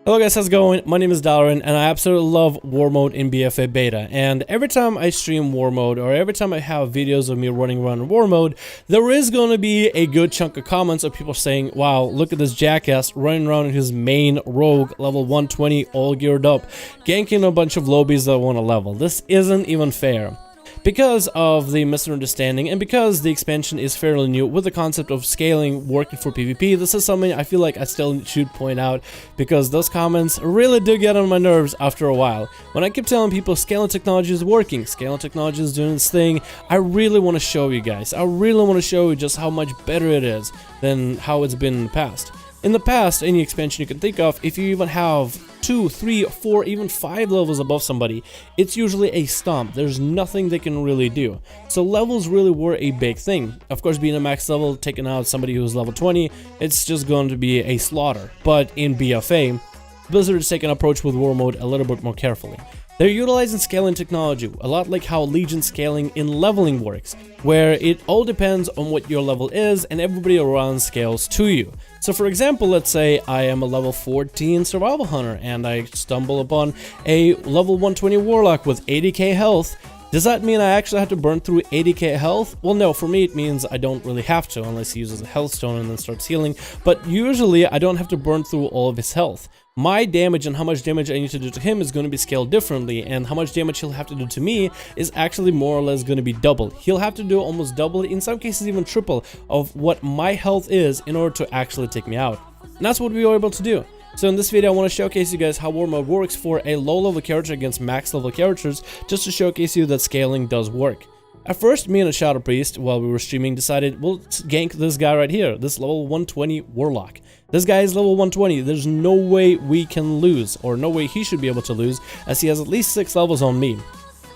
Hello guys, how's it going? My name is Dalaran and I absolutely love Warmode in BFA beta, and every time I stream Warmode or every time I have videos of me running around in Warmode, there is going to be a good chunk of comments of people saying, wow, look at this jackass running around in his main rogue, level 120, all geared up, ganking a bunch of lobies that want to level. This isn't even fair. Because of the misunderstanding and because the expansion is fairly new with the concept of scaling working for PvP, this is something I feel like I still should point out because those comments really do get on my nerves after a while. When I keep telling people scaling technology is working, scaling technology is doing its thing, I really want to show you guys. I really want to show you just how much better it is than how it's been in the past. In the past, any expansion you can think of, if you even have 2, 3, 4, even 5 levels above somebody, it's usually a stomp. There's nothing they can really do. So levels really were a big thing. Of course, being a max level, taking out somebody who's level 20, it's just going to be a slaughter. But in BFA, Blizzard is taking an approach with Warmode a little bit more carefully. They're utilizing scaling technology, a lot like how Legion scaling in leveling works, where it all depends on what your level is and everybody around scales to you. So for example, let's say I am a level 14 survival hunter and I stumble upon a level 120 warlock with 80k health. Does that mean I actually have to burn through 80k health? Well, no, for me it means I don't really have to unless he uses a health stone and then starts healing, but usually I don't have to burn through all of his health. My damage and how much damage I need to do to him is going to be scaled differently, and how much damage he'll have to do to me is actually more or less going to be double. He'll have to do almost double, in some cases even triple, of what my health is in order to actually take me out. And that's what we were able to do. So in this video I want to showcase you guys how Warmode works for a low level character against max level characters, just to showcase you that scaling does work. At first, me and a Shadow Priest, while we were streaming, decided we'll gank this guy right here, this level 120 Warlock. This guy is level 120, there's no way we can lose, or no way he should be able to lose, as he has at least 6 levels on me.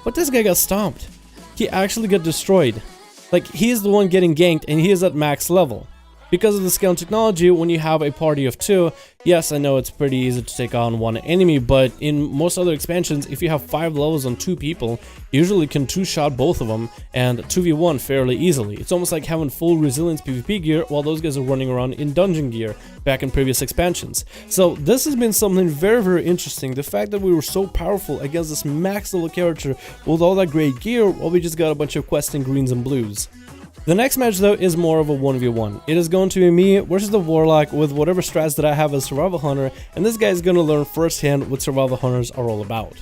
But this guy got stomped. He actually got destroyed. Like, he's the one getting ganked, and he is at max level. Because of the scaling technology, when you have a party of 2, yes, I know it's pretty easy to take on one enemy, but in most other expansions, if you have 5 levels on 2 people, you usually can 2-shot both of them and 2v1 fairly easily. It's almost like having full resilience PvP gear while those guys are running around in dungeon gear back in previous expansions. So this has been something very, very interesting. The fact that we were so powerful against this max level character with all that great gear while we just got a bunch of questing greens and blues. The next match though is more of a 1v1. It is going to be me versus the Warlock with whatever strats that I have as Survival Hunter, and this guy is going to learn firsthand what Survival Hunters are all about.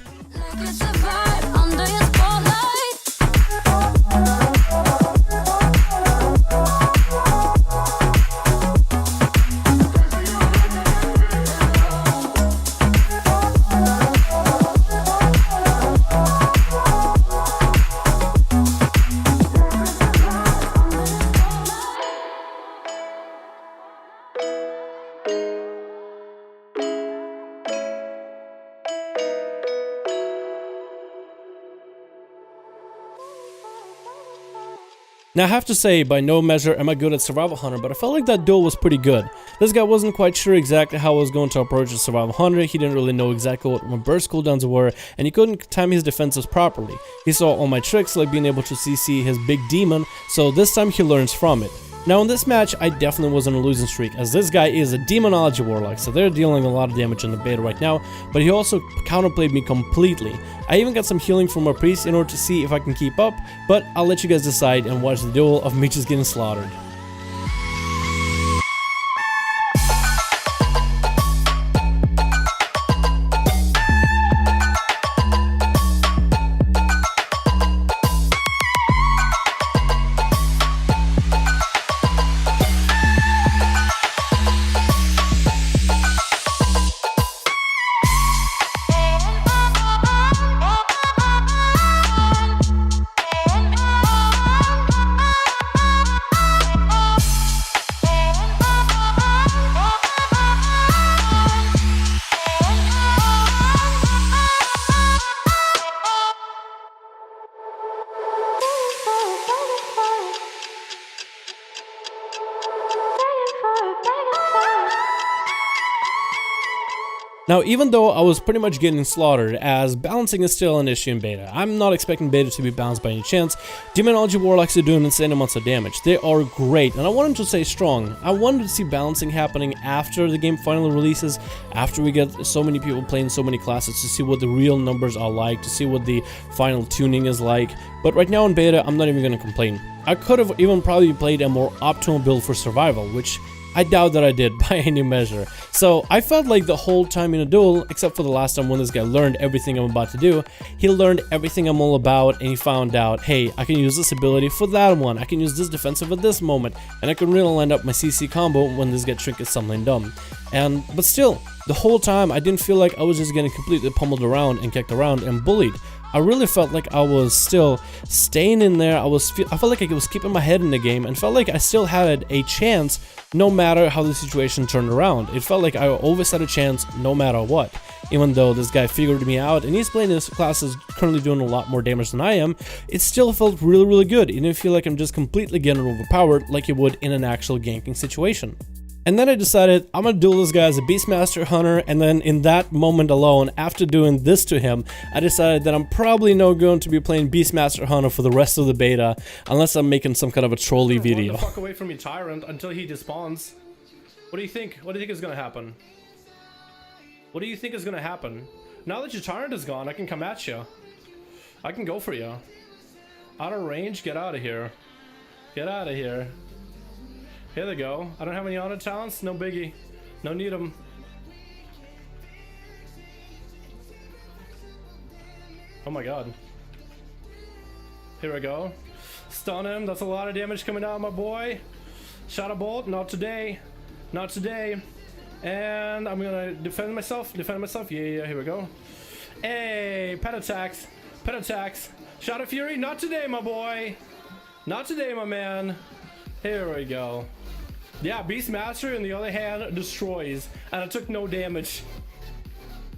Now I have to say, by no measure am I good at Survival Hunter, but I felt like that duel was pretty good. This guy wasn't quite sure exactly how I was going to approach a Survival Hunter, he didn't really know exactly what my burst cooldowns were, and he couldn't time his defenses properly. He saw all my tricks, like being able to CC his big demon, so this time he learns from it. Now in this match, I definitely was on a losing streak, as this guy is a Demonology Warlock, so they're dealing a lot of damage in the beta right now, but he also counterplayed me completely. I even got some healing from my priest in order to see if I can keep up, but I'll let you guys decide and watch the duel of me just getting slaughtered. Now, even though I was pretty much getting slaughtered, as balancing is still an issue in beta, I'm not expecting beta to be balanced by any chance. Demonology Warlocks are doing insane amounts of damage. They are great, and I want them to stay strong. I wanted to see balancing happening after the game finally releases, after we get so many people playing so many classes, to see what the real numbers are like, to see what the final tuning is like. But right now in beta, I'm not even going to complain. I could have even probably played a more optimal build for survival, which I doubt that I did by any measure. So I felt like the whole time in a duel, except for the last time when this guy learned everything I'm about to do, he learned everything I'm all about, and he found out, hey, I can use this ability for that one, I can use this defensive at this moment, and I can really line up my CC combo when this guy trinkets something dumb. But still, the whole time I didn't feel like I was just getting completely pummeled around and kicked around and bullied. I really felt like I was still staying in there. I felt like I was keeping my head in the game and felt like I still had a chance no matter how the situation turned around. It felt like I always had a chance no matter what. Even though this guy figured me out and he's playing his classes currently doing a lot more damage than I am, it still felt really, really good. It didn't feel like I'm just completely getting overpowered like you would in an actual ganking situation. And then I decided I'm gonna duel this guy as a Beastmaster Hunter, and then in that moment alone, after doing this to him, I decided that I'm probably not going to be playing Beastmaster Hunter for the rest of the beta, unless I'm making some kind of a trolley video. Run the fuck away from me, Tyrant, until he despawns. What do you think? What do you think is gonna happen? What do you think is gonna happen? Now that your Tyrant is gone, I can come at you. I can go for you. Out of range, get out of here. Get out of here. Here they go. I don't have any auto talents, no biggie. No need them. Oh my god. Here we go. Stun him, that's a lot of damage coming out, my boy. Shot a bolt, not today. Not today. And I'm gonna defend myself, yeah, here we go. Hey, pet attacks, pet attacks. Shot of fury, not today, my boy. Not today, my man. Here we go. Yeah, Beastmaster, on the other hand, destroys, and I took no damage.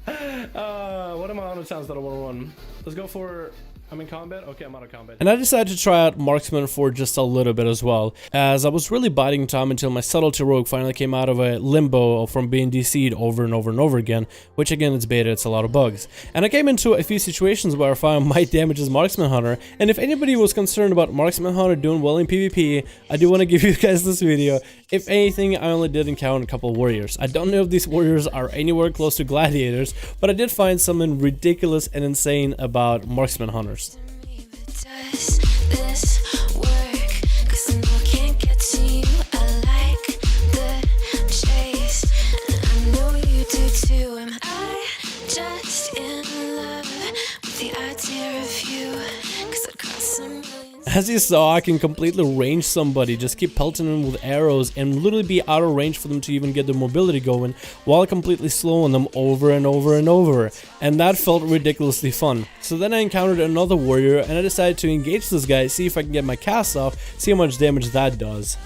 What am I on the sounds that I want to run? Let's go for... I'm in combat? Okay, I'm out of combat. And I decided to try out Marksman for just a little bit as well, as I was really biding time until my Subtlety Rogue finally came out of a limbo from being DC'd over and over and over again, which again, it's beta, it's a lot of bugs. And I came into a few situations where I found my damage as Marksman Hunter, and if anybody was concerned about Marksman Hunter doing well in PvP, I do want to give you guys this video. If anything, I only did encounter a couple of warriors. I don't know if these warriors are anywhere close to gladiators, but I did find something ridiculous and insane about Marksman Hunters. As you saw, I can completely range somebody, just keep pelting them with arrows and literally be out of range for them to even get their mobility going, while completely slowing them over and over and over. And that felt ridiculously fun. So then I encountered another warrior and I decided to engage this guy, see if I can get my cast off, see how much damage that does.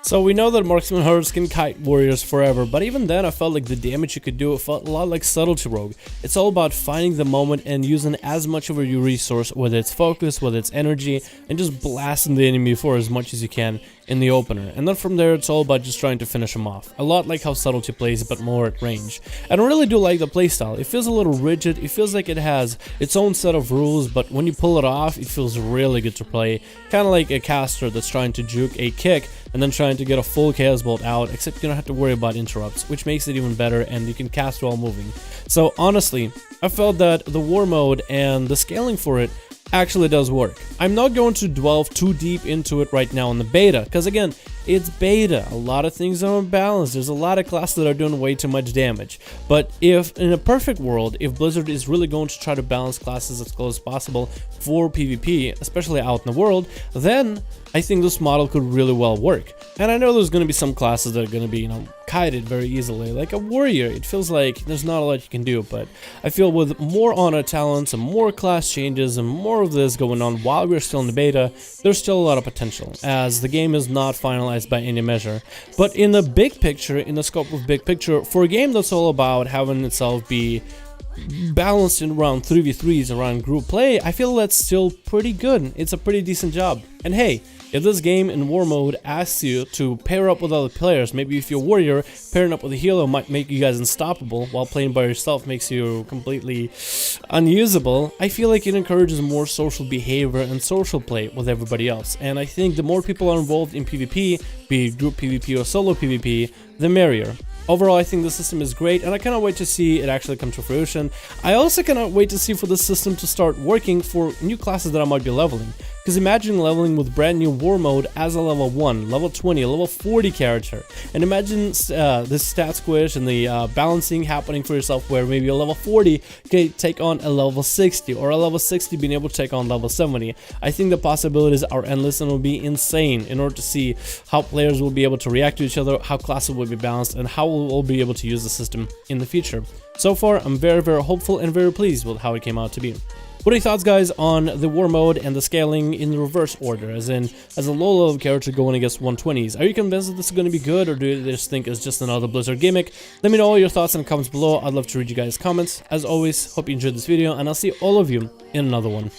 So we know that Marksman Hunters can kite warriors forever, but even then I felt like the damage you could do felt a lot like Subtlety Rogue. It's all about finding the moment and using as much of your resource, whether it's focus, whether it's energy, and just blasting the enemy for as much as you can in the opener. And then from there it's all about just trying to finish him off. A lot like how Subtlety plays, but more at range. And I really do like the playstyle. It feels a little rigid, it feels like it has its own set of rules, but when you pull it off, it feels really good to play. Kind of like a caster that's trying to juke a kick and then trying to get a full Chaos Bolt out, except you don't have to worry about interrupts, which makes it even better, and you can cast while moving. So honestly, I felt that the war mode and the scaling for it actually does work. I'm not going to delve too deep into it right now in the beta, because again, It's beta. A lot of things are unbalanced. There's a lot of classes that are doing way too much damage. But if in a perfect world, if Blizzard is really going to try to balance classes as close as possible for PvP, especially out in the world, then I think this model could really well work. And I know there's going to be some classes that are going to be, kited very easily. Like a warrior, it feels like there's not a lot you can do, but I feel with more honor talents and more class changes and more of this going on while we're still in the beta, there's still a lot of potential, as the game is not finalized by any measure. But in the big picture, in the scope of big picture, for a game that's all about having itself be balanced in around 3v3s, around group play, I feel that's still pretty good. It's a pretty decent job. And hey, if this game in war mode asks you to pair up with other players, maybe if you're a warrior, pairing up with a healer might make you guys unstoppable, while playing by yourself makes you completely unusable, I feel like it encourages more social behavior and social play with everybody else. And I think the more people are involved in PvP, be it group PvP or solo PvP, the merrier. Overall, I think the system is great, and I cannot wait to see it actually come to fruition. I also cannot wait to see for the system to start working for new classes that I might be leveling. Because imagine leveling with brand new war mode as a level 1, level 20, level 40 character. And imagine this stat squish and the balancing happening for yourself where maybe a level 40 can take on a level 60, or a level 60 being able to take on level 70. I think the possibilities are endless and will be insane in order to see how players will be able to react to each other, how classes will be balanced, and how we'll be able to use the system in the future. So far, I'm very, very hopeful and very pleased with how it came out to be. What are your thoughts, guys, on the war mode and the scaling in the reverse order, as in, as a low-level character going against 120s? Are you convinced that this is going to be good, or do you just think it's just another Blizzard gimmick? Let me know all your thoughts in the comments below. I'd love to read you guys' comments. As always, hope you enjoyed this video, and I'll see all of you in another one.